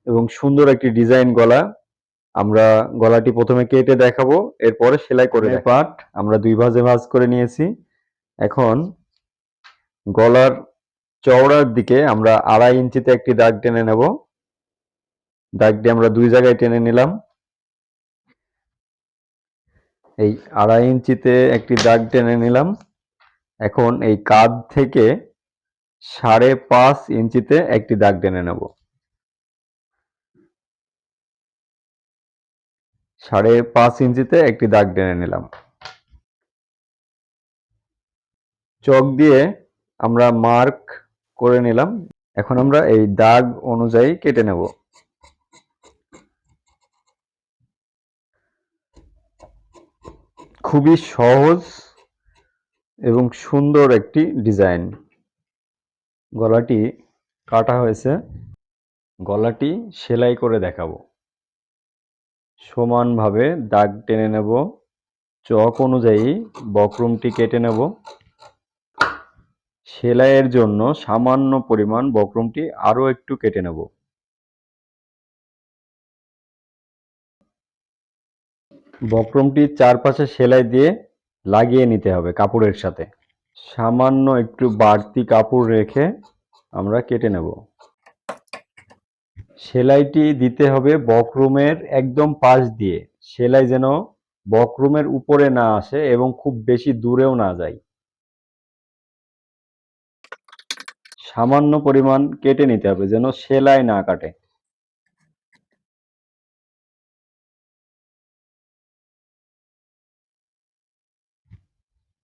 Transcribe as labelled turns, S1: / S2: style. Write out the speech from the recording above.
S1: এবং সুন্দর একটি ডিজাইন গলা। আমরা গলাটি প্রথমে কেটে দেখাবো, এরপরে সেলাই করে পাট আমরা 2 ভাঁজে ভাঁজ করে নিয়েছি। এখন গলার চওড়ার দিকে আমরা 2.5 ইঞ্চিতে একটি দাগ টেনে নেব। দাগটি আমরা 2 জায়গায় টেনে নিলাম। এই 2.5 ইঞ্চিতে একটি দাগ টেনে নিলাম। এখন এই কাঁধ থেকে 5.5 ইঞ্চিতে একটি দাগ টেনে নেব। 5.5 ইঞ্চিতে একটি দাগ টেনে নিলাম। চক দিয়ে আমরা মার্ক করে নিলাম। এখন আমরা এই দাগ অনুযায়ী কেটে নেব। খুবই সহজ এবং সুন্দর একটি ডিজাইন। গলাটি কাটা হয়েছে, গলাটি সেলাই করে দেখাবো। সমানভাবে দাগ টেনে নেব, চক অনুযায়ী বক্রমটি কেটে নেব। সেলাইয়ের জন্য সামান্য পরিমাণ বক্রমটি আরো একটু কেটে নেব। বক্রমটি চারপাশে সেলাই দিয়ে লাগিয়ে নিতে হবে কাপড়ের সাথে। সামান্য একটু বাড়তি কাপড় রেখে আমরা কেটে নেব। সেলাইটি দিতে হবে বক্রমের একদম পাশ দিয়ে, সেলাই যেন বক্রমের উপরে না আসে এবং খুব বেশি দূরেও না যায়। সামান্য পরিমাণ কেটে নিতে হবে যেন সেলাই না কাটে।